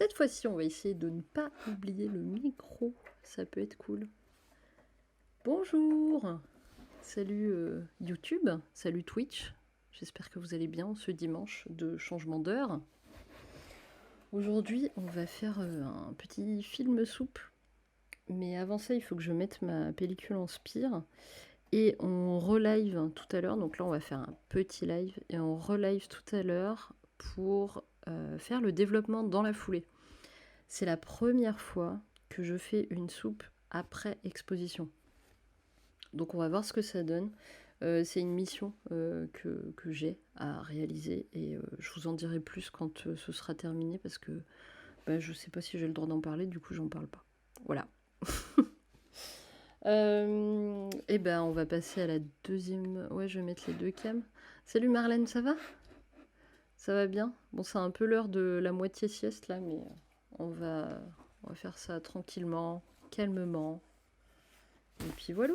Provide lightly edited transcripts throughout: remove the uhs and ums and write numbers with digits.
cette fois-ci, on va essayer de ne pas oublier le micro. Ça peut être cool. Bonjour. Salut YouTube, salut Twitch. J'espère que vous allez bien ce dimanche de changement d'heure. Aujourd'hui, on va faire un petit film soupe. Mais avant ça, il faut que je mette ma pellicule en spire. Et on relive tout à l'heure. Donc là, on va faire un petit live. Et on relive tout à l'heure pour faire le développement dans la foulée. C'est la première fois que je fais une soupe après exposition. Donc on va voir ce que ça donne. C'est une mission que j'ai à réaliser et je vous en dirai plus quand ce sera terminé parce que je sais pas si j'ai le droit d'en parler, du coup j'en parle pas. Voilà. Et ben on va passer à la deuxième. Ouais, je vais mettre les deux cams. Salut Marlène, ça va? Ça va bien? Bon, c'est un peu l'heure de la moitié sieste là, mais on va faire ça tranquillement, calmement. Et puis voilà.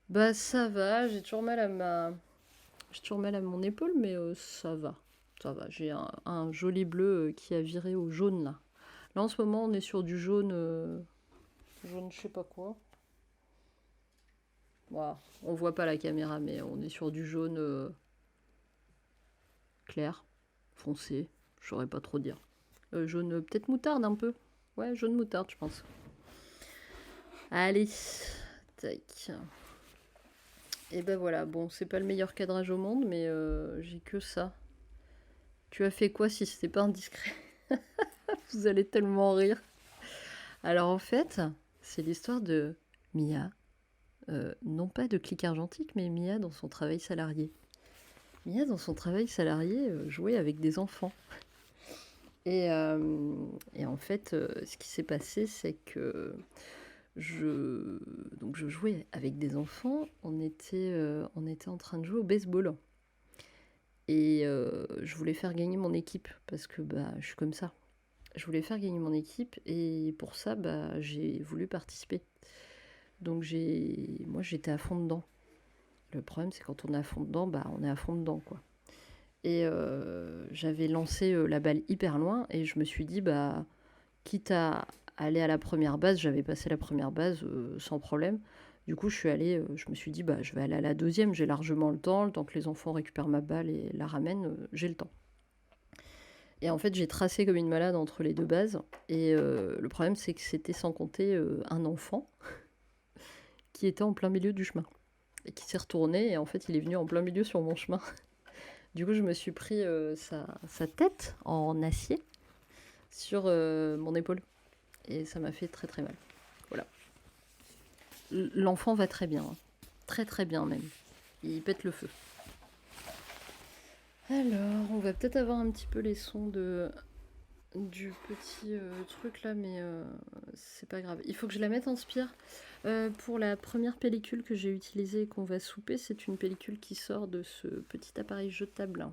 Bah ça va, j'ai toujours mal à mon épaule, mais ça va. Ça va, j'ai un joli bleu qui a viré au jaune là. Là en ce moment on est sur du jaune, jaune je sais pas quoi. Voilà, on voit pas la caméra, mais on est sur du jaune clair, foncé, je saurais pas trop dire. Jaune peut-être moutarde un peu. Ouais, jaune moutarde je pense. Allez, tac. Et ben voilà, bon, c'est pas le meilleur cadrage au monde, mais j'ai que ça. Tu as fait quoi si c'était pas indiscret? Vous allez tellement rire. Alors en fait, c'est l'histoire de Mia. Non pas de Click Argentique, mais Mia dans son travail salarié. Mia dans son travail salarié jouait avec des enfants. Et en fait, ce qui s'est passé, c'est que je jouais avec des enfants, on était en train de jouer au baseball. Et je voulais faire gagner mon équipe, parce que je suis comme ça. Je voulais faire gagner mon équipe, et pour ça, j'ai voulu participer. Donc moi j'étais à fond dedans. Le problème, c'est quand on est à fond dedans, on est à fond dedans, quoi. Et j'avais lancé la balle hyper loin, et je me suis dit, quitte à aller à la première base, j'avais passé la première base sans problème. Du coup, je me suis dit, je vais aller à la deuxième, j'ai largement le temps que les enfants récupèrent ma balle et la ramènent, j'ai le temps. Et en fait, j'ai tracé comme une malade entre les deux bases. Et le problème, c'est que c'était sans compter un enfant qui était en plein milieu du chemin. Et qui s'est retourné, et en fait, il est venu en plein milieu sur mon chemin. Du coup, je me suis pris sa tête en acier sur mon épaule. Et ça m'a fait très très mal. Voilà. L'enfant va très bien. Hein. Très très bien même. Il pète le feu. Alors, on va peut-être avoir un petit peu les sons du petit truc là, mais c'est pas grave. Il faut que je la mette en spire. Pour la première pellicule que j'ai utilisée et qu'on va souper, c'est une pellicule qui sort de ce petit appareil jetable.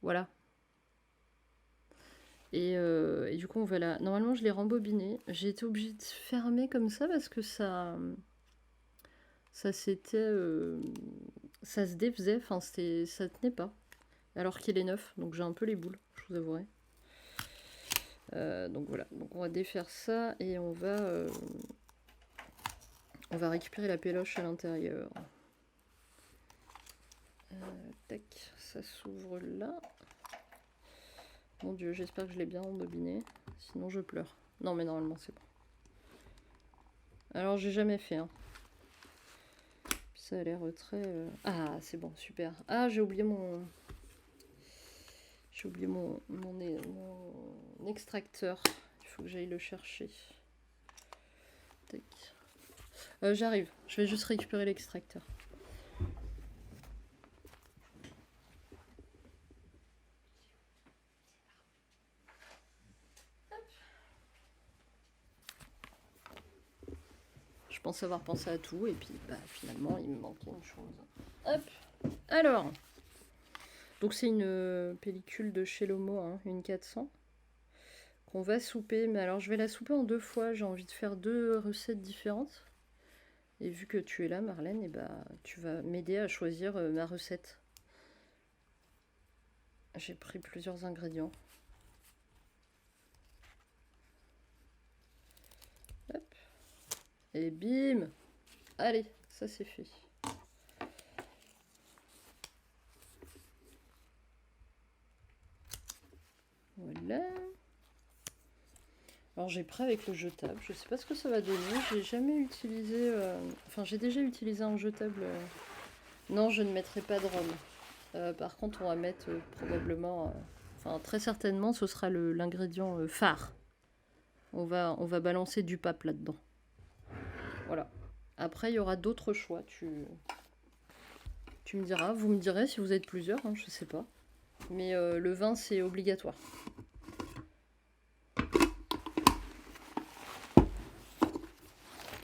Voilà. Et du coup, on va la... Normalement, je l'ai rembobinée. J'ai été obligée de fermer comme ça parce que ça s'était... ça se défaisait, enfin, ça tenait pas. Alors qu'il est neuf, donc j'ai un peu les boules, je vous avouerai. Donc voilà, donc on va défaire ça et on va récupérer la péloche à l'intérieur. Tac, ça s'ouvre là. Mon dieu, j'espère que je l'ai bien embobiné, sinon je pleure. Non mais normalement c'est bon. Alors j'ai jamais fait, hein. Ça a l'air très... Ah c'est bon, super. Ah j'ai oublié mon... J'ai oublié mon extracteur. Il faut que j'aille le chercher. Tac. J'arrive. Je vais juste récupérer l'extracteur. Je pense avoir pensé à tout et puis finalement il me manquait une chose. Hop. Alors. Donc c'est une pellicule de chez Lomo, hein, une 400. Qu'on va souper. Mais alors je vais la souper en 2 fois. J'ai envie de faire 2 recettes différentes. Et vu que tu es là, Marlène, et tu vas m'aider à choisir ma recette. J'ai pris plusieurs ingrédients. Et bim. Allez, ça c'est fait. Voilà. Alors j'ai pris avec le jetable. Je sais pas ce que ça va donner. J'ai jamais utilisé... Enfin, j'ai déjà utilisé un jetable. Non, je ne mettrai pas de rhum. Par contre, on va mettre probablement... Enfin, très certainement, ce sera l'ingrédient phare. On va balancer du pape là-dedans. Voilà. Après, il y aura d'autres choix. Tu me diras. Vous me direz si vous êtes plusieurs. Hein, je sais pas. Mais le vin, c'est obligatoire.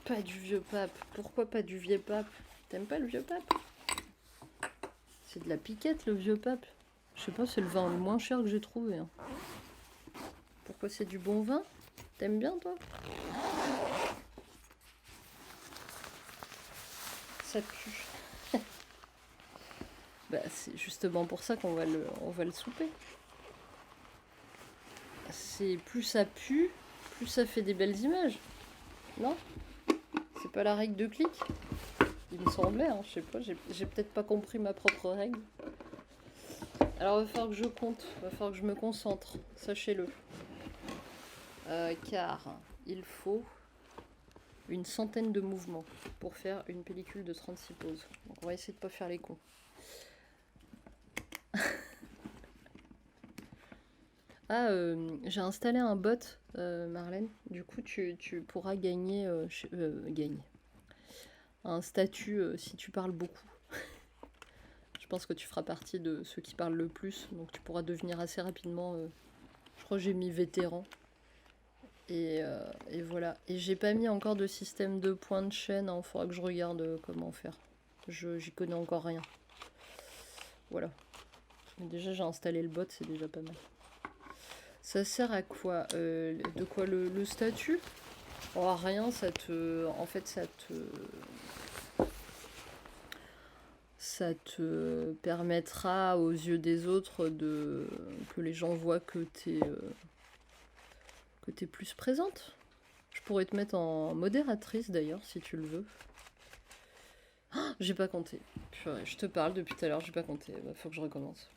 Pas du vieux pape. Pourquoi pas du vieux pape? T'aimes pas le vieux pape? C'est de la piquette, le vieux pape. Je sais pas, c'est le vin le moins cher que j'ai trouvé. Hein. Pourquoi c'est du bon vin? T'aimes bien, toi? Ça pue. Bah, c'est justement pour ça qu'on va le souper. C'est plus ça pue, plus ça fait des belles images. Non? C'est pas la règle de clic? Il me semblait, hein, je sais pas, j'ai peut-être pas compris ma propre règle. Alors il va falloir que je compte, il va falloir que je me concentre, sachez-le. Car il faut une centaine de mouvements pour faire une pellicule de 36 poses. Donc on va essayer de pas faire les cons. Ah, j'ai installé un bot, Marlène. Du coup, tu pourras gagner, un statut si tu parles beaucoup. Je pense que tu feras partie de ceux qui parlent le plus, donc tu pourras devenir assez rapidement. Je crois que j'ai mis vétéran. Et voilà. Et j'ai pas mis encore de système de points de chaîne. Il faudra que je regarde comment faire. J'y connais encore rien. Voilà. Mais déjà, j'ai installé le bot, c'est déjà pas mal. Ça sert à quoi? De quoi le statut? Oh, à rien, ça te... En fait, ça te permettra aux yeux des autres que les gens voient que t'es plus présente. Je pourrais te mettre en modératrice d'ailleurs, si tu le veux. Oh, j'ai pas compté. Purée, je te parle depuis tout à l'heure, j'ai pas compté. Bah, faut que je recommence.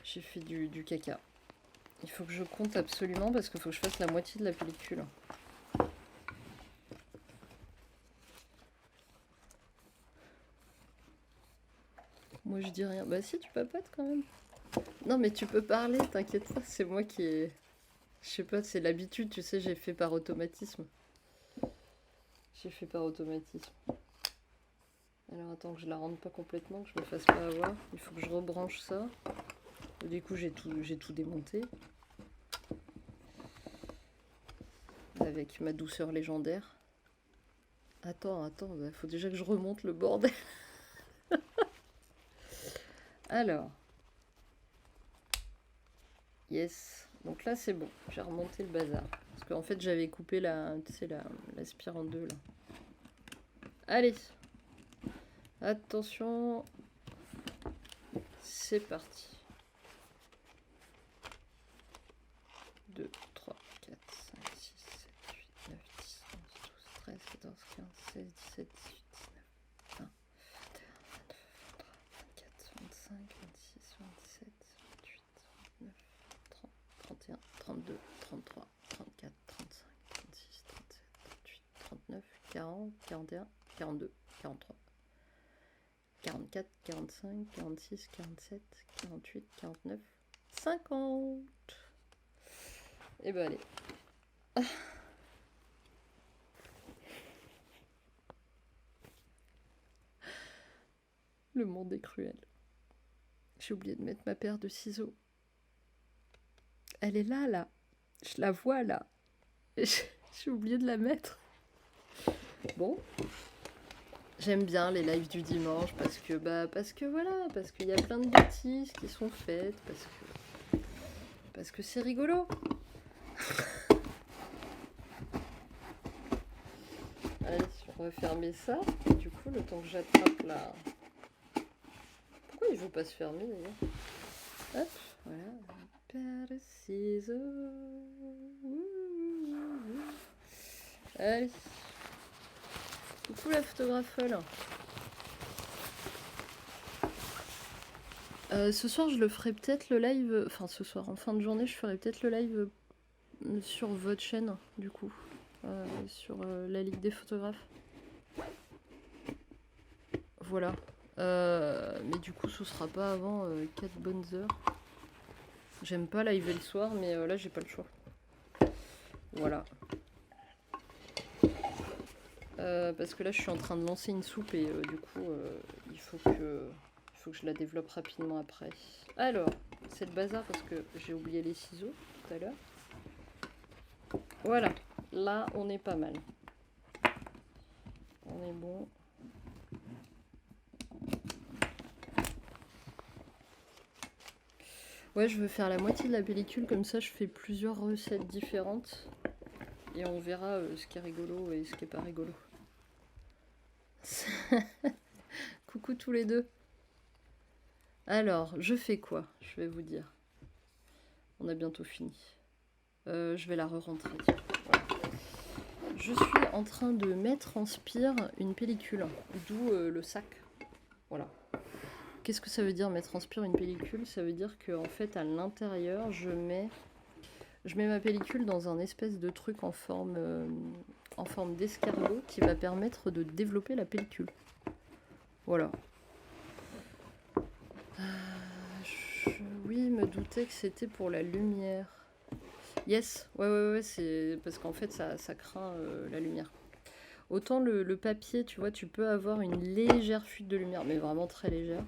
J'ai fait du caca. Il faut que je compte absolument parce qu'il faut que je fasse la moitié de la pellicule. Moi je dis rien. Bah si, tu papotes quand même. Non mais tu peux parler, t'inquiète pas, c'est moi qui ai... Je sais pas, c'est l'habitude, tu sais, j'ai fait par automatisme. J'ai fait par automatisme. Alors attends que je la rende pas complètement, que je me fasse pas avoir. Il faut que je rebranche ça. Du coup j'ai tout démonté. Avec ma douceur légendaire. Attends, bah, faut déjà que je remonte le bordel. Alors. Yes. Donc là c'est bon, j'ai remonté le bazar. Parce qu'en fait j'avais coupé la spire en deux là. Allez. Attention. C'est parti. 2, 3, 4, 5, 6, 7, 8, 9, 10, 11, 12, 13, 14, 15, 16, 17, 18, 19, 20, 21, 22, 23, 24, 25, 26, 27, 28, 29, 30, 31, 32, 33, 34, 35, 36, 37, 38, 39, 40, 41, 42, 43, 44, 45, 46, 47, 48, 49, 50. Et ben allez. Le monde est cruel. J'ai oublié de mettre ma paire de ciseaux. Elle est là, là. Je la vois, là. J'ai oublié de la mettre. Bon. J'aime bien les lives du dimanche parce que voilà, parce qu'il y a plein de bêtises qui sont faites, parce que c'est rigolo. Allez, on va fermer ça. Et du coup, le temps que j'attrape là. Pourquoi il veut pas se fermer d'ailleurs? Hop, voilà. Paire de ciseaux. Allez. Coucou la photographe folle. Ce soir, je le ferai peut-être le live. Enfin, ce soir, en fin de journée, je ferai peut-être le live sur votre chaîne, du coup. Sur la Ligue des photographes. Voilà. Mais du coup, ce sera pas avant 4 bonnes heures. J'aime pas live le soir, mais là, j'ai pas le choix. Voilà. Parce que là, je suis en train de lancer une soupe et du coup, il faut que je la développe rapidement après. Alors, c'est le bazar parce que j'ai oublié les ciseaux tout à l'heure. Voilà, là, on est pas mal. On est bon. Ouais, je veux faire la moitié de la pellicule, comme ça je fais plusieurs recettes différentes. Et on verra ce qui est rigolo et ce qui est pas rigolo. Coucou tous les deux. Alors, je fais quoi? Je vais vous dire. On a bientôt fini. Je vais la re-rentrer. Voilà. Je suis en train de mettre en spire une pellicule, d'où le sac. Voilà. Qu'est-ce que ça veut dire mettre en spire une pellicule? Ça veut dire qu'en fait, à l'intérieur, je mets ma pellicule dans un espèce de truc en forme d'escargot qui va permettre de développer la pellicule. Voilà. Oui, me doutais que c'était pour la lumière. Yes, ouais, c'est parce qu'en fait ça craint la lumière. Autant le papier, tu vois, tu peux avoir une légère fuite de lumière, mais vraiment très légère.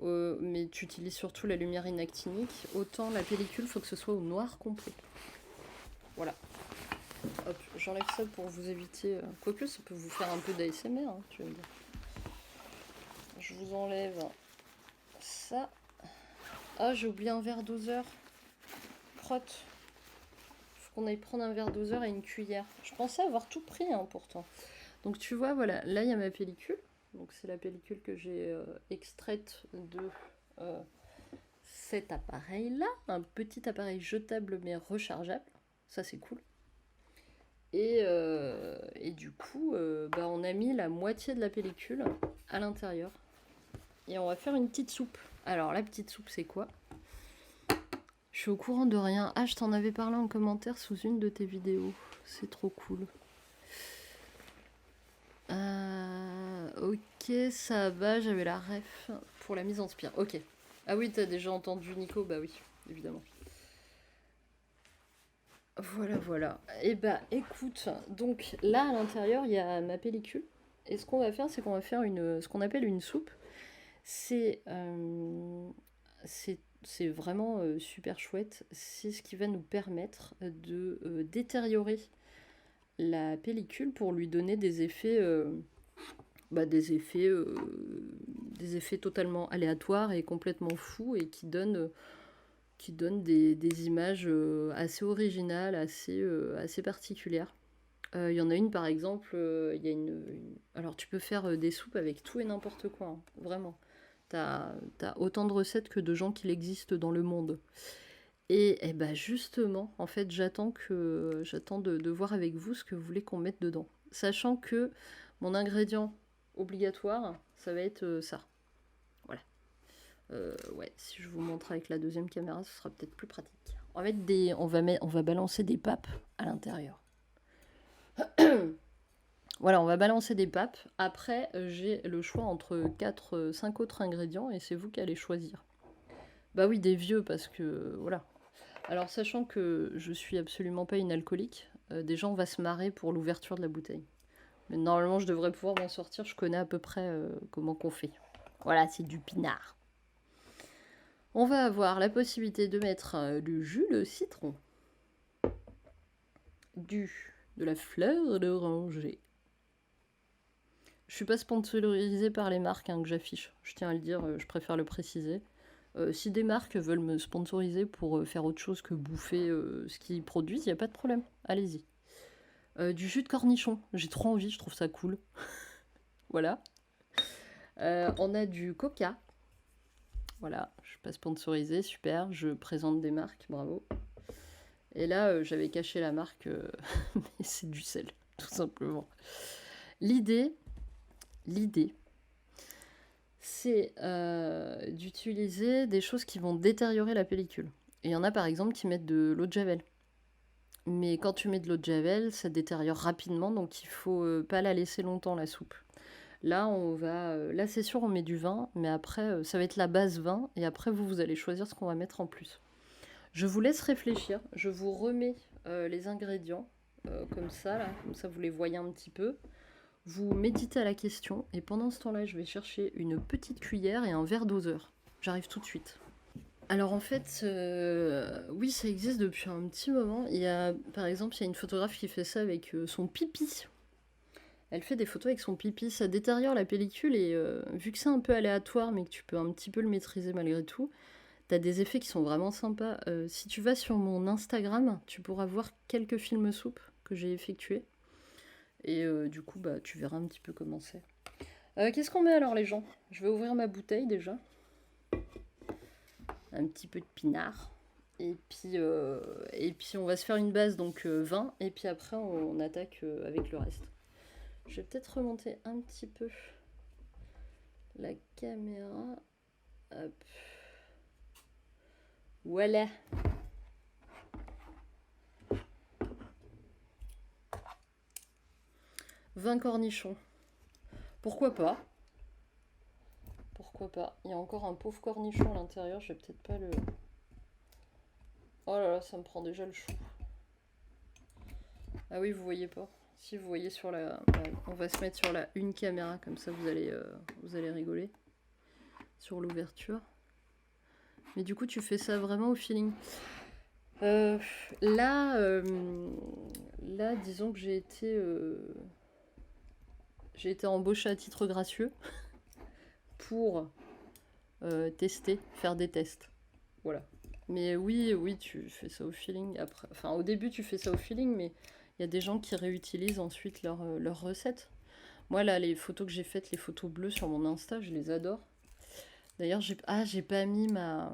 Mais tu utilises surtout la lumière inactinique. Autant la pellicule, faut que ce soit au noir complet. Voilà. Hop, j'enlève ça pour vous éviter. Quoique, ça peut vous faire un peu d'ASMR, hein, tu vas me dire. Je vous enlève ça. Ah, j'ai oublié un verre doseur. Crotte. Faut qu'on aille prendre un verre doseur et une cuillère. Je pensais avoir tout pris, hein, pourtant. Donc tu vois, voilà, là il y a ma pellicule. Donc c'est la pellicule que j'ai extraite de cet appareil-là. Un petit appareil jetable mais rechargeable. Ça c'est cool. Et du coup, on a mis la moitié de la pellicule à l'intérieur. Et on va faire une petite soupe. Alors la petite soupe c'est quoi? Je suis au courant de rien. Ah, je t'en avais parlé en commentaire sous une de tes vidéos. C'est trop cool. Ok, ça va, j'avais la ref pour la mise en spire. Ok. Ah oui, t'as déjà entendu Nico? Bah oui, évidemment. Voilà. Et bah écoute, donc là à l'intérieur il y a ma pellicule. Et ce qu'on va faire, c'est qu'on va faire ce qu'on appelle une soupe. C'est vraiment super chouette. C'est ce qui va nous permettre de détériorer la pellicule pour lui donner des effets, des effets totalement aléatoires et complètement fous et qui donnent des images assez originales, assez particulières. Il y en a une par exemple, il y a alors tu peux faire des soupes avec tout et n'importe quoi, hein, vraiment. T'as autant de recettes que de gens qu'il existe dans le monde. Et bah justement, en fait, j'attends de voir avec vous ce que vous voulez qu'on mette dedans. Sachant que mon ingrédient obligatoire, ça va être ça. Voilà. Ouais, si je vous montre avec la deuxième caméra, ce sera peut-être plus pratique. On va balancer des papes à l'intérieur. Voilà, on va balancer des papes. Après, j'ai le choix entre 5 autres ingrédients et c'est vous qui allez choisir. Bah oui, des vieux parce que voilà. Alors, sachant que je suis absolument pas une alcoolique, des gens vont se marrer pour l'ouverture de la bouteille. Mais normalement, je devrais pouvoir m'en sortir. Je connais à peu près comment qu'on fait. Voilà, c'est du pinard. On va avoir la possibilité de mettre du jus de citron, de la fleur d'oranger. Je suis pas sponsorisée par les marques que j'affiche. Je tiens à le dire, je préfère le préciser. Si des marques veulent me sponsoriser pour faire autre chose que bouffer ce qu'ils produisent, il n'y a pas de problème. Allez-y. Du jus de cornichon. J'ai trop envie, je trouve ça cool. Voilà. On a du coca. Voilà, je suis pas sponsorisée, super. Je présente des marques, bravo. Et là, j'avais caché la marque, mais c'est du sel. tout simplement. L'idée, c'est d'utiliser des choses qui vont détériorer la pellicule. Et il y en a par exemple qui mettent de l'eau de javel. Mais quand tu mets de l'eau de javel, ça détériore rapidement, donc il faut pas la laisser longtemps, la soupe. Là, là c'est sûr, on met du vin, mais après, ça va être la base vin, et après, vous allez choisir ce qu'on va mettre en plus. Je vous laisse réfléchir, je vous remets les ingrédients, comme ça, là, comme ça vous les voyez un petit peu. Vous méditez à la question, et pendant ce temps-là, je vais chercher une petite cuillère et un verre doseur. J'arrive tout de suite. Alors en fait, oui, ça existe depuis un petit moment. Par exemple, il y a une photographe qui fait ça avec son pipi. Elle fait des photos avec son pipi. Ça détériore la pellicule et vu que c'est un peu aléatoire, mais que tu peux un petit peu le maîtriser malgré tout, t'as des effets qui sont vraiment sympas. Si tu vas sur mon Instagram, tu pourras voir quelques films soupes que j'ai effectués. Et du coup, bah, tu verras un petit peu comment c'est. Qu'est-ce qu'on met alors, les gens? Je vais ouvrir ma bouteille déjà. Un petit peu de pinard. Et puis on va se faire une base, donc 20. Et puis après, on attaque avec le reste. Je vais peut-être remonter un petit peu la caméra. Hop. Voilà. Vin cornichons. Pourquoi pas? Pourquoi pas? Il y a encore un pauvre cornichon à l'intérieur, je vais peut-être pas le... Oh là là, ça me prend déjà le chou. Ah oui, vous voyez pas? Si vous voyez sur la... On va se mettre sur la une caméra, comme ça vous allez rigoler. Sur l'ouverture. Mais du coup, tu fais ça vraiment au feeling. Là, disons que j'ai été embauchée à titre gracieux pour tester, faire des tests. Voilà. Mais oui, tu fais ça au feeling. Après, enfin, au début, tu fais ça au feeling, mais il y a des gens qui réutilisent ensuite leurs recettes. Moi, là, les photos que j'ai faites, les photos bleues sur mon Insta, je les adore. D'ailleurs, j'ai pas mis ma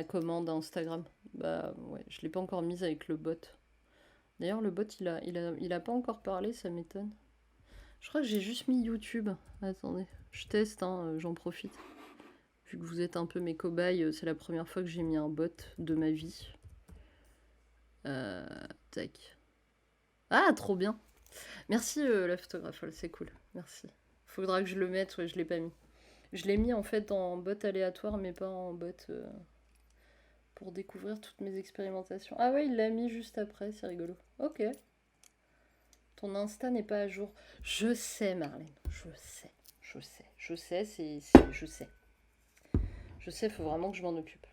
commande à Instagram. Bah ouais, je l'ai pas encore mise avec le bot. D'ailleurs, le bot, il a pas encore parlé, ça m'étonne. Je crois que j'ai juste mis YouTube. Attendez, je teste, hein, j'en profite. Vu que vous êtes un peu mes cobayes, c'est la première fois que j'ai mis un bot de ma vie. Tac. Ah, trop bien. Merci la photographe, c'est cool. Merci. Faudra que je le mette, ouais, je l'ai pas mis. Je l'ai mis en fait en bot aléatoire, mais pas en bot pour découvrir toutes mes expérimentations. Ah ouais, il l'a mis juste après, c'est rigolo. Ok. Ton Insta n'est pas à jour. Je sais, Marlène. Je sais, je sais. Je sais, il faut vraiment que je m'en occupe.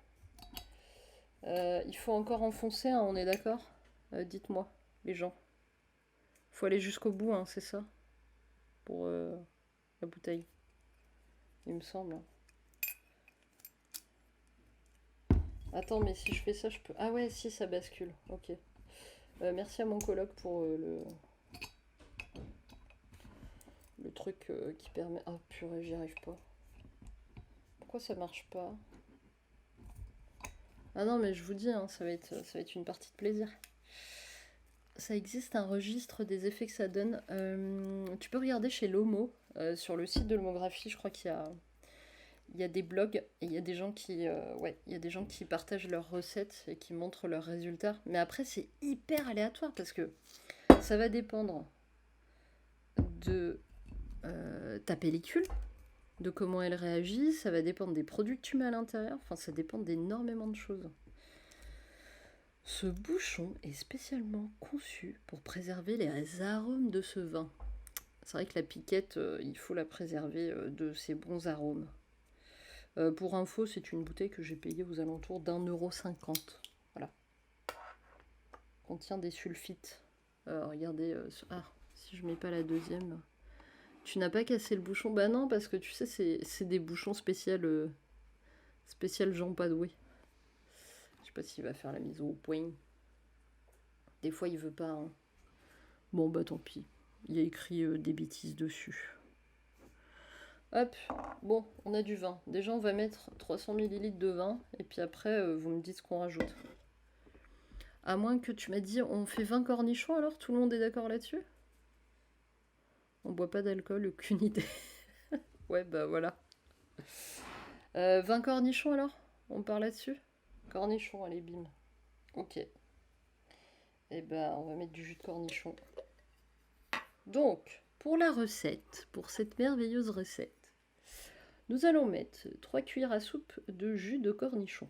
Il faut encore enfoncer, hein, on est d'accord? Dites-moi, les gens. Faut aller jusqu'au bout, hein, c'est ça? Pour la bouteille. Il me semble. Attends, mais si je fais ça, je peux... Ah ouais, si, ça bascule. Ok. Merci à mon coloc pour le truc qui permet... Ah purée, j'y arrive pas. Pourquoi ça marche pas? Ah non, mais je vous dis, hein, ça va être une partie de plaisir. Ça existe un registre des effets que ça donne. Tu peux regarder chez Lomo, sur le site de l'homographie, je crois qu'il y a des blogs et il y a des gens qui partagent leurs recettes et qui montrent leurs résultats. Mais après, c'est hyper aléatoire parce que ça va dépendre de ta pellicule, de comment elle réagit, ça va dépendre des produits que tu mets à l'intérieur, enfin ça dépend d'énormément de choses. Ce bouchon est spécialement conçu pour préserver les arômes de ce vin. C'est vrai que la piquette, il faut la préserver de ses bons arômes. Pour info, c'est une bouteille que j'ai payée aux alentours d'1,50 €. Voilà. Contient des sulfites. Regardez, si je mets pas la deuxième... Tu n'as pas cassé le bouchon? Bah non, parce que tu sais, c'est des bouchons spécial Jean Padoué. Je sais pas s'il va faire la mise au point. Des fois, il veut pas. Hein. Bon, bah tant pis. Il y a écrit des bêtises dessus. Hop, bon, on a du vin. Déjà, on va mettre 300 ml de vin. Et puis après, vous me dites ce qu'on rajoute. À moins que tu m'as dit, on fait 20 cornichons alors, tout le monde est d'accord là-dessus? On boit pas d'alcool, aucune idée. Ouais, bah voilà. 20 cornichons alors? On part là-dessus? Cornichons, allez, bim. Ok. Et ben, on va mettre du jus de cornichon. Donc, pour la recette, pour cette merveilleuse recette, nous allons mettre 3 cuillères à soupe de jus de cornichon.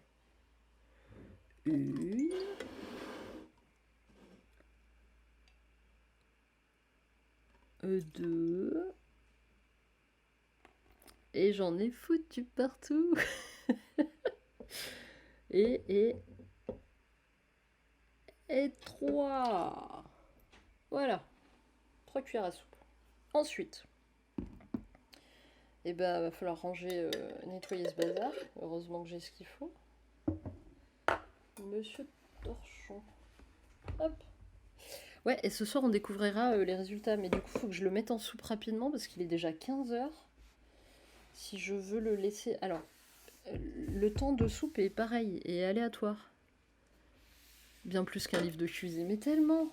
Une. Deux. Et j'en ai foutu partout. et 3. Voilà. 3 cuillères à soupe. Ensuite, eh ben, va falloir ranger, nettoyer ce bazar. Heureusement que j'ai ce qu'il faut. Monsieur Torchon. Hop. Ouais, et ce soir, on découvrira les résultats. Mais du coup, il faut que je le mette en soupe rapidement parce qu'il est déjà 15h. Si je veux le laisser... Alors, le temps de soupe est pareil et aléatoire. Bien plus qu'un livre de cuisine. Mais tellement.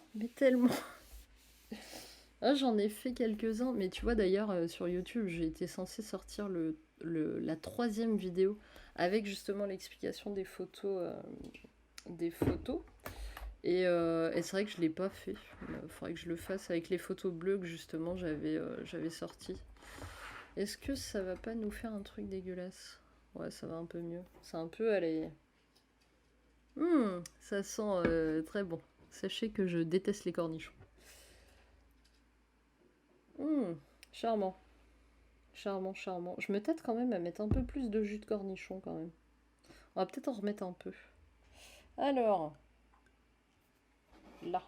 Ah, j'en ai fait quelques-uns. Mais tu vois, d'ailleurs, sur YouTube, j'ai été censée sortir la 3e vidéo avec justement l'explication des photos. Et c'est vrai que je ne l'ai pas fait. Il faudrait que je le fasse avec les photos bleues que justement j'avais sorties. Est-ce que ça va pas nous faire un truc dégueulasse? Ouais, ça va un peu mieux. C'est un peu, allez... ça sent très bon. Sachez que je déteste les cornichons. Charmant. Charmant. Je me tâte quand même à mettre un peu plus de jus de cornichon quand même. On va peut-être en remettre un peu. Alors, là.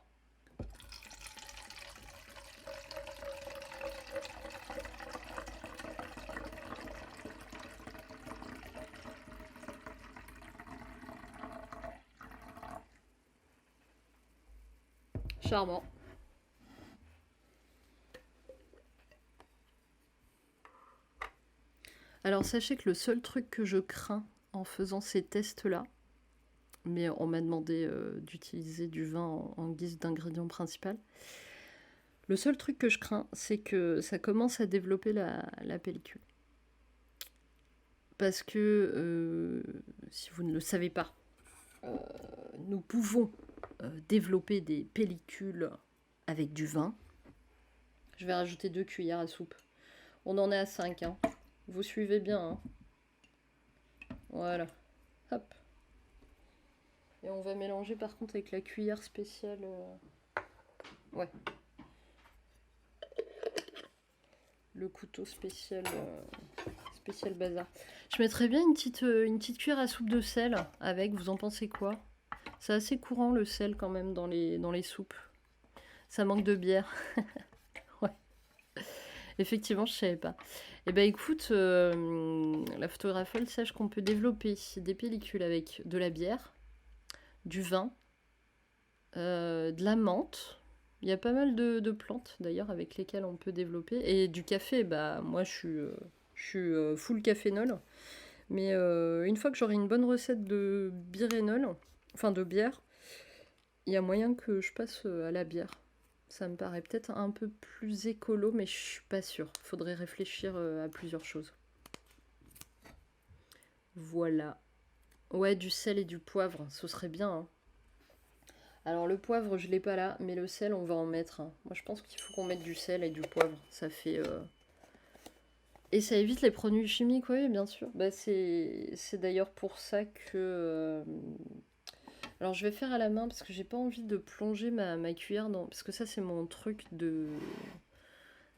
Charmant. Alors sachez que le seul truc que je crains en faisant ces tests-là, mais on m'a demandé d'utiliser du vin en guise d'ingrédient principal, le seul truc que je crains, c'est que ça commence à développer la pellicule. Parce que, si vous ne le savez pas, nous pouvons développer des pellicules avec du vin. Je vais rajouter 2 cuillères à soupe. On en est à 5, hein. Vous suivez bien, hein. Voilà. Hop. Et on va mélanger par contre avec la cuillère spéciale. Ouais. Le couteau spécial bazar. Je mettrais bien une petite cuillère à soupe de sel avec, vous en pensez quoi? C'est assez courant le sel quand même dans les soupes. Ça manque de bière. Ouais. Effectivement, je savais pas. Eh ben écoute, la photographie sache qu'on peut développer des pellicules avec de la bière, du vin, de la menthe. Il y a pas mal de plantes d'ailleurs avec lesquelles on peut développer. Et du café, bah moi je suis full cafénol. Mais une fois que j'aurai une bonne recette de birénol, enfin de bière, il y a moyen que je passe à la bière. Ça me paraît peut-être un peu plus écolo, mais je suis pas sûre. Faudrait réfléchir à plusieurs choses. Voilà. Ouais, du sel et du poivre, ce serait bien, hein. Alors le poivre, je l'ai pas là, mais le sel, on va en mettre, hein. Moi, je pense qu'il faut qu'on mette du sel et du poivre. Ça fait... Et ça évite les produits chimiques, oui, bien sûr. Bah, c'est d'ailleurs pour ça que... Alors je vais faire à la main parce que j'ai pas envie de plonger ma cuillère dans... Parce que ça, c'est mon truc de...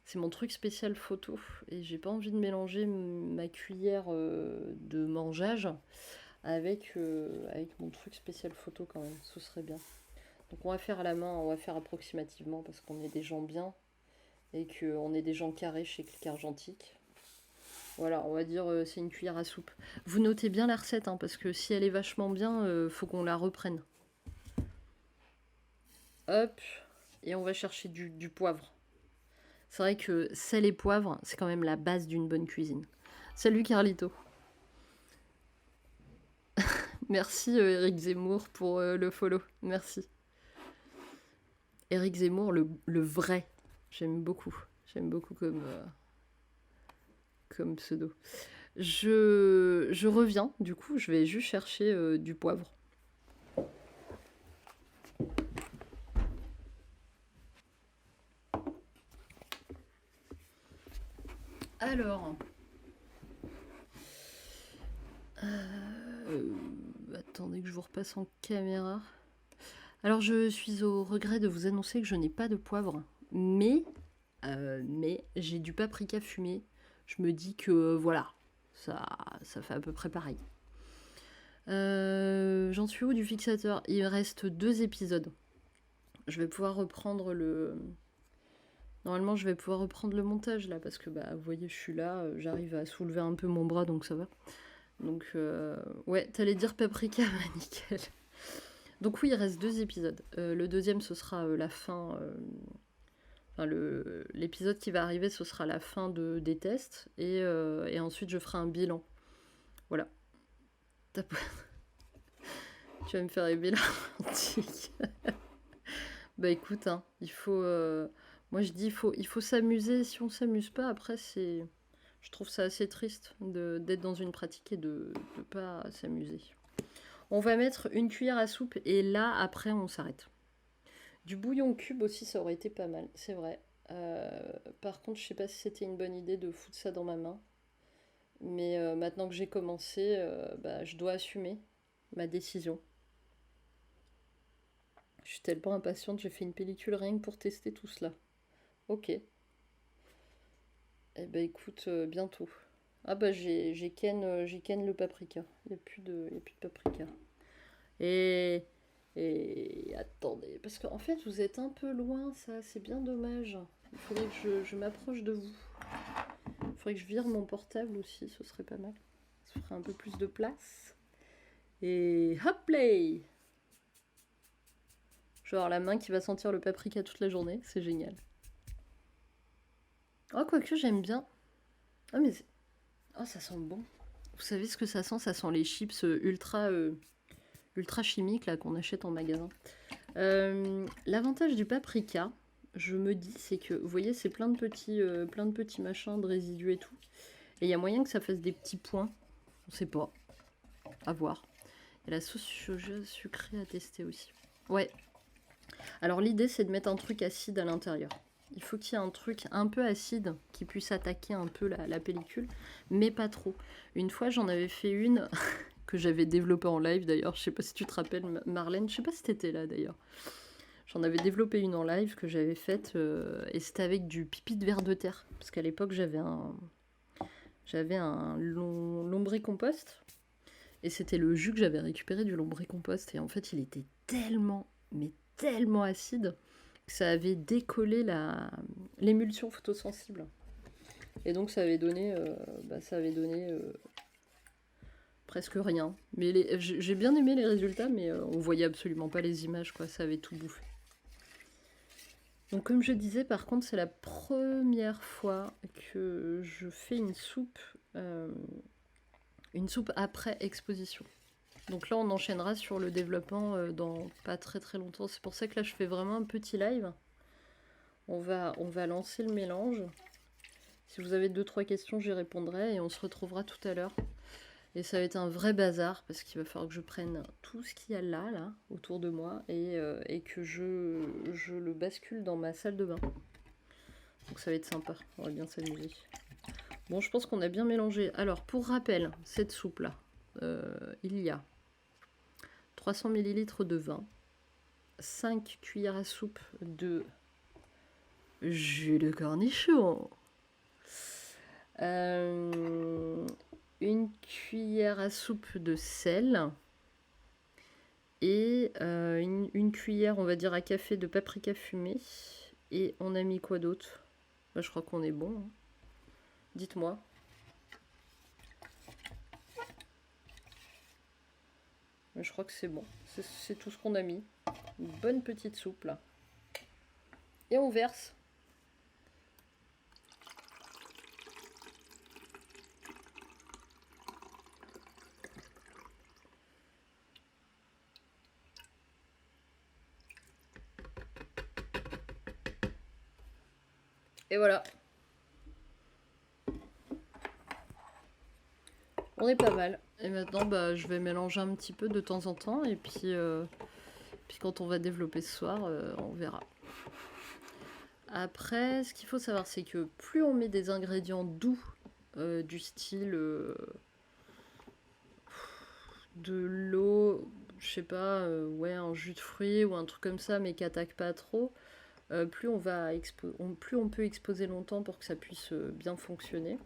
C'est mon truc spécial photo. Et j'ai pas envie de mélanger ma cuillère de mangeage avec mon truc spécial photo quand même. Ce serait bien. Donc on va faire à la main, on va faire approximativement parce qu'on est des gens bien et qu'on est des gens carrés chez Clic Argentique. Voilà, on va dire c'est une cuillère à soupe. Vous notez bien la recette, hein, parce que si elle est vachement bien, faut qu'on la reprenne. Hop, et on va chercher du poivre. C'est vrai que sel et poivre, c'est quand même la base d'une bonne cuisine. Salut Carlito. Merci Eric Zemmour pour le follow. Merci. Eric Zemmour, le vrai. J'aime beaucoup. J'aime beaucoup comme pseudo. Je reviens, du coup, je vais juste chercher du poivre. Alors... attendez que je vous repasse en caméra. Alors, je suis au regret de vous annoncer que je n'ai pas de poivre. Mais j'ai du paprika fumé. Je me dis que, voilà, ça fait à peu près pareil. J'en suis où du fixateur? Il reste 2 épisodes. Je vais pouvoir reprendre le... Normalement, je vais pouvoir reprendre le montage, là, parce que, bah, vous voyez, je suis là, j'arrive à soulever un peu mon bras, donc ça va. Donc, ouais, t'allais dire paprika, bah, nickel. Donc oui, il reste 2 épisodes. Le deuxième, ce sera la fin... Enfin, l'épisode qui va arriver, ce sera la fin des tests. Et ensuite, je ferai un bilan. Voilà. Tu vas me faire aimer l'argentique. Bah écoute, hein, il faut... moi, je dis, il faut s'amuser. Si on s'amuse pas, après, c'est... Je trouve ça assez triste d'être dans une pratique et de ne pas s'amuser. On va mettre 1 cuillère à soupe et là, après, on s'arrête. Du bouillon cube aussi, ça aurait été pas mal, c'est vrai. Par contre, je sais pas si c'était une bonne idée de foutre ça dans ma main. Mais maintenant que j'ai commencé, bah, je dois assumer ma décision. Je suis tellement impatiente, j'ai fait une pellicule rien que pour tester tout cela. Ok. Eh ben écoute, bientôt. Ah bah j'ai ken le paprika. Il n'y a plus de paprika. Et attendez, parce qu'en fait vous êtes un peu loin, ça, c'est bien dommage. Il faudrait que je m'approche de vous. Il faudrait que je vire mon portable aussi, ce serait pas mal. Ça ferait un peu plus de place. Et hop play. Genre la main qui va sentir le paprika toute la journée, c'est génial. Oh, quoique j'aime bien. Ah mais... Oh, ça sent bon. Vous savez ce que ça sent? Ça sent les chips ultra chimiques là qu'on achète en magasin. L'avantage du paprika, je me dis, c'est que, vous voyez, c'est plein de petits machins, de résidus et tout. Et il y a moyen que ça fasse des petits points. On sait pas. À voir. Il y a la sauce soja sucrée à tester aussi. Ouais. Alors l'idée, c'est de mettre un truc acide à l'intérieur. Il faut qu'il y ait un truc un peu acide qui puisse attaquer un peu la pellicule, mais pas trop. Une fois, j'en avais fait une que j'avais développée en live d'ailleurs. Je sais pas si tu te rappelles, Marlène. Je sais pas si t'étais là d'ailleurs. J'en avais développé une en live que j'avais faite et c'était avec du pipi de ver de terre. Parce qu'à l'époque, j'avais un lombricompost. Et c'était le jus que j'avais récupéré du lombricompost. Et en fait, il était tellement, mais tellement acide que ça avait décollé l'émulsion photosensible. Et donc ça avait donné, presque rien. Mais j'ai bien aimé les résultats, mais on voyait absolument pas les images, quoi. Ça avait tout bouffé. Donc comme je disais, par contre, c'est la première fois que je fais une soupe après exposition. Donc là, on enchaînera sur le développement dans pas très très longtemps. C'est pour ça que là, je fais vraiment un petit live. On va lancer le mélange. Si vous avez 2-3 questions, j'y répondrai et on se retrouvera tout à l'heure. Et ça va être un vrai bazar parce qu'il va falloir que je prenne tout ce qu'il y a là, autour de moi et que je le bascule dans ma salle de bain. Donc ça va être sympa, on va bien s'amuser. Bon, je pense qu'on a bien mélangé. Alors, pour rappel, cette soupe-là, il y a 300 ml de vin, 5 cuillères à soupe de jus de cornichon, 1 cuillère à soupe de sel et une cuillère, on va dire, à café de paprika fumé. Et on a mis quoi d'autre? Bah, je crois qu'on est bon. Hein. Dites-moi. Je crois que c'est bon. C'est tout ce qu'on a mis. Une bonne petite soupe là. Et on verse. Et voilà. On est pas mal. Et maintenant, bah, je vais mélanger un petit peu de temps en temps. Et puis quand on va développer ce soir, on verra. Après, ce qu'il faut savoir, c'est que plus on met des ingrédients doux, du style de l'eau, je sais pas, ouais, un jus de fruits ou un truc comme ça, mais qui attaque pas trop, plus on peut exposer longtemps pour que ça puisse bien fonctionner.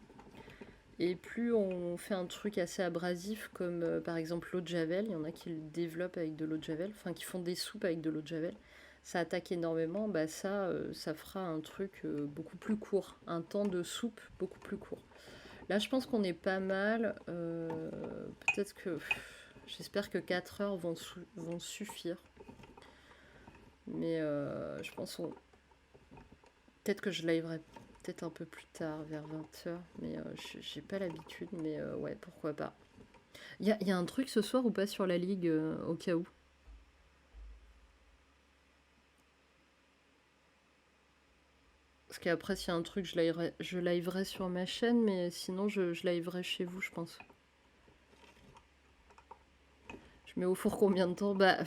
Et plus on fait un truc assez abrasif, comme par exemple l'eau de Javel, il y en a qui le développent avec de l'eau de Javel, enfin qui font des soupes avec de l'eau de Javel, ça attaque énormément, bah ça fera un truc beaucoup plus court, un temps de soupe beaucoup plus court. Là, je pense qu'on est pas mal. Peut-être que. J'espère que 4 heures vont suffire. Mais je pense peut-être que je liverai peut-être un peu plus tard, vers 20 heures. Mais j'ai pas l'habitude. Mais ouais, pourquoi pas. Y a un truc ce soir ou pas sur la ligue au cas où? Parce qu'après, s'il y a un truc, je liverai sur ma chaîne. Mais sinon, je liverai chez vous, je pense. Je mets au four combien de temps? Bah.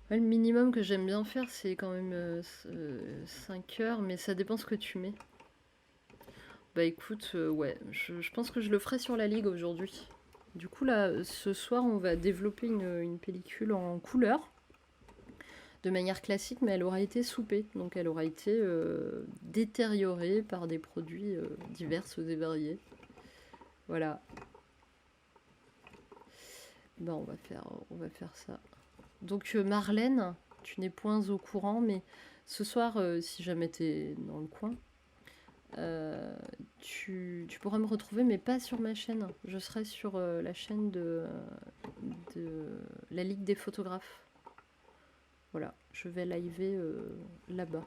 Ouais, le minimum que j'aime bien faire, c'est quand même 5 heures, mais ça dépend ce que tu mets. Bah écoute, ouais, je pense que je le ferai sur la ligue aujourd'hui. Du coup, là, ce soir, on va développer une pellicule en couleur, de manière classique, mais elle aura été soupée. Donc elle aura été détériorée par des produits divers et variés. Voilà. Bah on va faire ça. Donc Marlène, tu n'es point au courant, mais ce soir, si jamais tu es dans le coin, tu pourras me retrouver, mais pas sur ma chaîne. Je serai sur la chaîne de la Ligue des photographes. Voilà, je vais liver là-bas.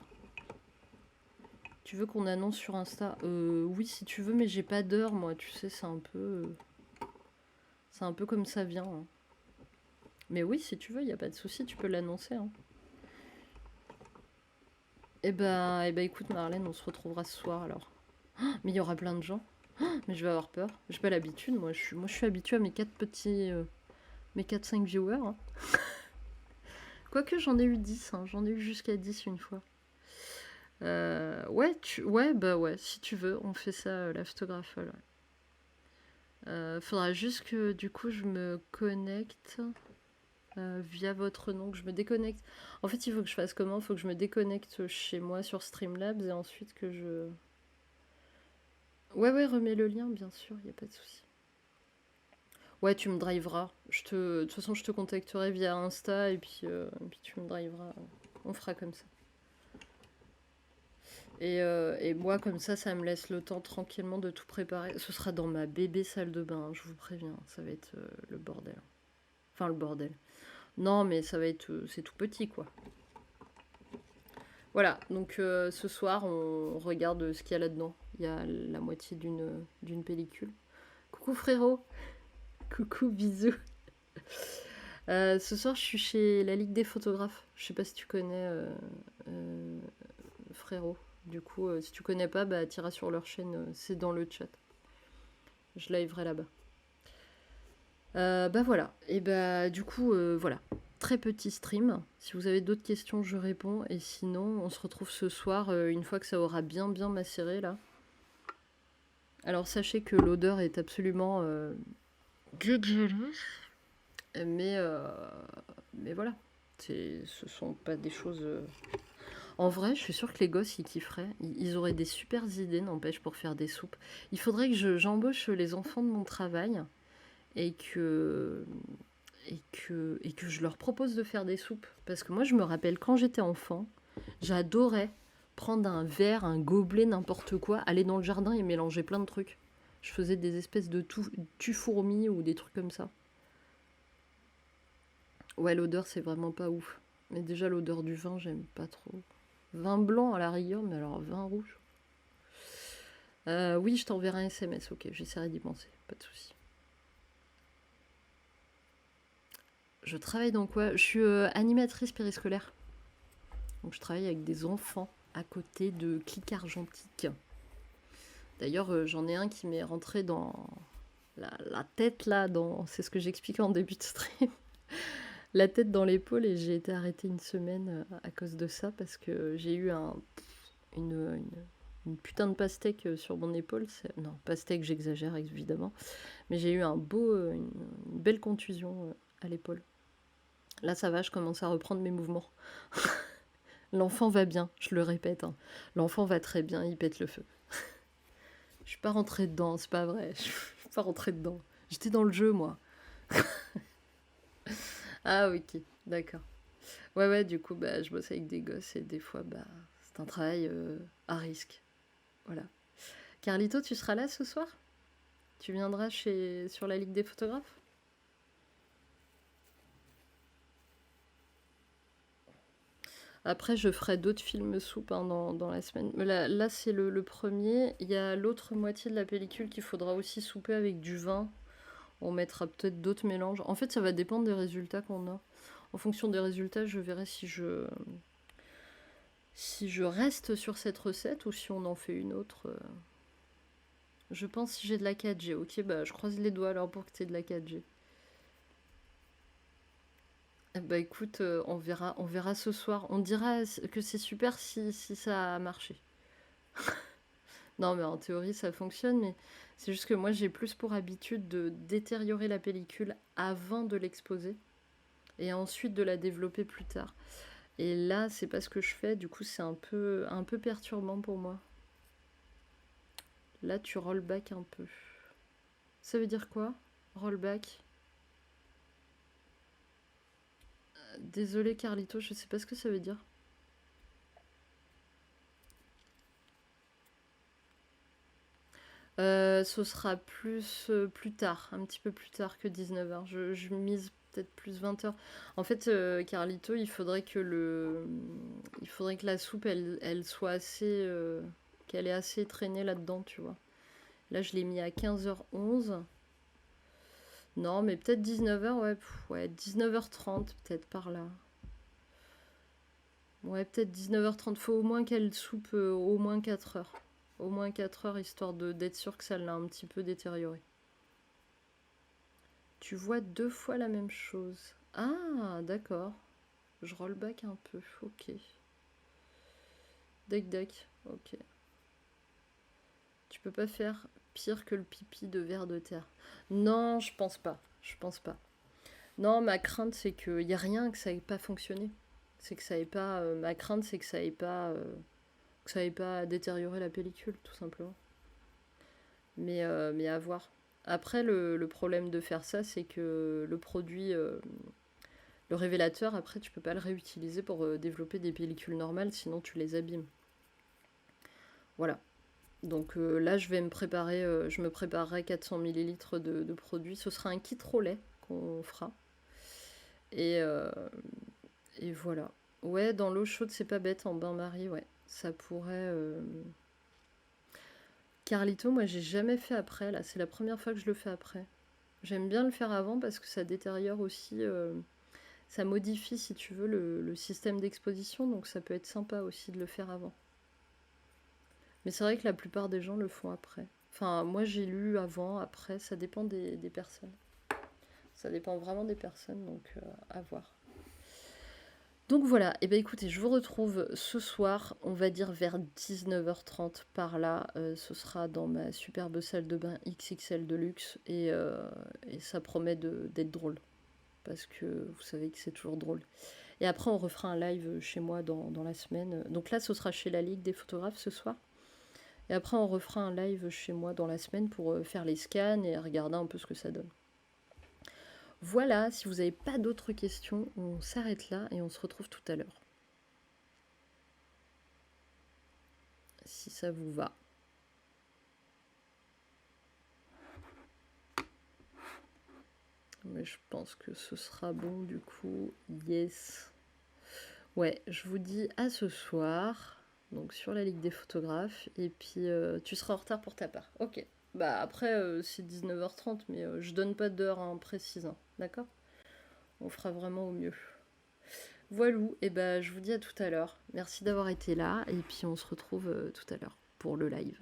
Tu veux qu'on annonce sur Insta? Oui, si tu veux, mais j'ai pas d'heure, moi. Tu sais, c'est un peu comme ça vient, hein. Mais oui, si tu veux, il n'y a pas de souci, tu peux l'annoncer, hein. Eh ben, écoute, Marlène, on se retrouvera ce soir alors. Oh, mais il y aura plein de gens. Oh, mais je vais avoir peur. J'ai pas l'habitude, moi je suis habituée à mes 4 petits. Mes 4-5 viewers, hein. Quoique j'en ai eu 10, hein. J'en ai eu jusqu'à 10 une fois. Ouais, bah ouais, si tu veux, on fait ça, la photographe. Faudra juste que du coup je me connecte via votre nom, que je me déconnecte. En fait, il faut que je fasse comment? Il faut que je me déconnecte chez moi sur Streamlabs et ensuite que je. Ouais, remets le lien, bien sûr, il n'y a pas de souci. Ouais, tu me driveras. De toute façon, je te contacterai via Insta et puis tu me driveras. On fera comme ça. Et moi, comme ça me laisse le temps tranquillement de tout préparer. Ce sera dans ma bébé salle de bain, hein, je vous préviens. Ça va être le bordel. Enfin, le bordel. Non, mais ça va être. C'est tout petit, quoi. Voilà, donc ce soir, on regarde ce qu'il y a là-dedans. Il y a la moitié d'une pellicule. Coucou frérot. Coucou, bisous. Ce soir, je suis chez la Ligue des photographes. Je sais pas si tu connais frérot. Du coup, si tu connais pas, bah t'iras sur leur chaîne, c'est dans le chat. Je liverai là-bas. Bah voilà. Et bah du coup, voilà. Très petit stream. Si vous avez d'autres questions, je réponds. Et sinon, on se retrouve ce soir, une fois que ça aura bien macéré là. Alors sachez que l'odeur est absolument dégueulasse. Mais voilà. Ce sont pas des choses. En vrai, je suis sûre que les gosses, ils kifferaient. Ils auraient des super idées, n'empêche, pour faire des soupes. Il faudrait que j'embauche les enfants de mon travail et que, et que je leur propose de faire des soupes. Parce que moi, je me rappelle, quand j'étais enfant, j'adorais prendre un verre, un gobelet, n'importe quoi, aller dans le jardin et mélanger plein de trucs. Je faisais des espèces de tu-fourmis ou des trucs comme ça. Ouais, l'odeur, c'est vraiment pas ouf. Mais déjà, l'odeur du vin, j'aime pas trop. Vin blanc à la rigueur, mais alors vin rouge. Oui, je t'enverrai un SMS, ok, j'essaierai d'y penser, pas de souci. Je travaille dans quoi? Je suis animatrice périscolaire. Donc je travaille avec des enfants. à côté de Clic Argentique. D'ailleurs, j'en ai un qui m'est rentré dans la tête, là, c'est ce que j'expliquais en début de stream. La tête dans l'épaule, et j'ai été arrêtée une semaine à cause de ça, parce que j'ai eu une putain de pastèque sur mon épaule. Non, pastèque, j'exagère évidemment. Mais j'ai eu une belle contusion à l'épaule. Là, ça va, je commence à reprendre mes mouvements. L'enfant va bien, je le répète. Hein. L'enfant va très bien, il pète le feu. Je suis pas rentrée dedans, c'est pas vrai. Je suis pas rentrée dedans. J'étais dans le jeu, moi. Ah, ok, d'accord. Ouais, du coup, bah, je bosse avec des gosses et des fois, bah, c'est un travail à risque. Voilà. Carlito, tu seras là ce soir? Tu viendras sur la Ligue des photographes? Après, je ferai d'autres films soupes hein, dans la semaine. Mais là c'est le premier. Il y a l'autre moitié de la pellicule qu'il faudra aussi souper avec du vin. On mettra peut-être d'autres mélanges. En fait, ça va dépendre des résultats qu'on a. En fonction des résultats, je verrai si je reste sur cette recette ou si on en fait une autre. Je pense si j'ai de la 4G. Ok, bah je croise les doigts alors pour que tu aies de la 4G. Bah écoute, on verra ce soir. On dira que c'est super si ça a marché. Non, mais en théorie, ça fonctionne, mais c'est juste que moi, j'ai plus pour habitude de détériorer la pellicule avant de l'exposer et ensuite de la développer plus tard. Et là, c'est pas ce que je fais, du coup, c'est un peu perturbant pour moi. Là, tu rollback un peu. Ça veut dire quoi? Rollback? Désolé, Carlito, je sais pas ce que ça veut dire. Ce sera plus tard, un petit peu plus tard que 19h. Je mise peut-être plus 20h. En fait, Carlito, il faudrait que la soupe, elle soit assez, qu'elle est assez traînée là-dedans, tu vois. Là, je l'ai mis à 15h11. Non, mais peut-être 19h, ouais, 19h30, peut-être par là. Ouais, peut-être 19h30. Faut au moins qu'elle soupe au moins 4 heures. Au moins 4 heures, histoire d'être sûr que ça l'a un petit peu détérioré. Tu vois 2 fois la même chose. Ah, d'accord. Je roll back un peu. Ok. Deck. Ok. Tu peux pas faire pire que le pipi de ver de terre. Non, je pense pas. Je pense pas. Non, ma crainte, c'est qu'il n'y a rien que ça ait pas fonctionné. C'est que ça ait pas. Ma crainte, c'est que ça ait pas. Que ça ait pas détérioré la pellicule, tout simplement. Mais à voir. Après, le problème de faire ça, c'est que le produit. Le révélateur, après, tu peux pas le réutiliser pour développer des pellicules normales, sinon tu les abîmes. Voilà. Donc là, je me préparerai 400 millilitres de produit. Ce sera un kit relais qu'on fera. Et, euh, et voilà. Ouais, dans l'eau chaude, c'est pas bête, en bain-marie, ouais. Ça pourrait. Carlito, moi, j'ai jamais fait après, là. C'est la première fois que je le fais après. J'aime bien le faire avant parce que ça détériore aussi. Ça modifie, si tu veux, le système d'exposition, donc ça peut être sympa aussi de le faire avant. Mais c'est vrai que la plupart des gens le font après. Enfin, moi j'ai lu avant, après, ça dépend des personnes. Ça dépend vraiment des personnes, donc à voir. Donc voilà, et bien écoutez, je vous retrouve ce soir, on va dire vers 19h30 par là. Ce sera dans ma superbe salle de bain XXL de luxe et ça promet d'être drôle. Parce que vous savez que c'est toujours drôle. Et après, on refera un live chez moi dans la semaine. Donc là, ce sera chez la Ligue des photographes ce soir. Et après, on refera un live chez moi dans la semaine pour faire les scans et regarder un peu ce que ça donne. Voilà, si vous n'avez pas d'autres questions, on s'arrête là et on se retrouve tout à l'heure. Si ça vous va. Mais je pense que ce sera bon du coup. Yes. Ouais, je vous dis à ce soir. Donc sur la Ligue des photographes. Et puis tu seras en retard pour ta part. Ok. Bah après c'est 19h30 mais je donne pas d'heure précise. Hein. D'accord. On fera vraiment au mieux. Voilou, et ben je vous dis à tout à l'heure. Merci d'avoir été là, et puis on se retrouve tout à l'heure pour le live.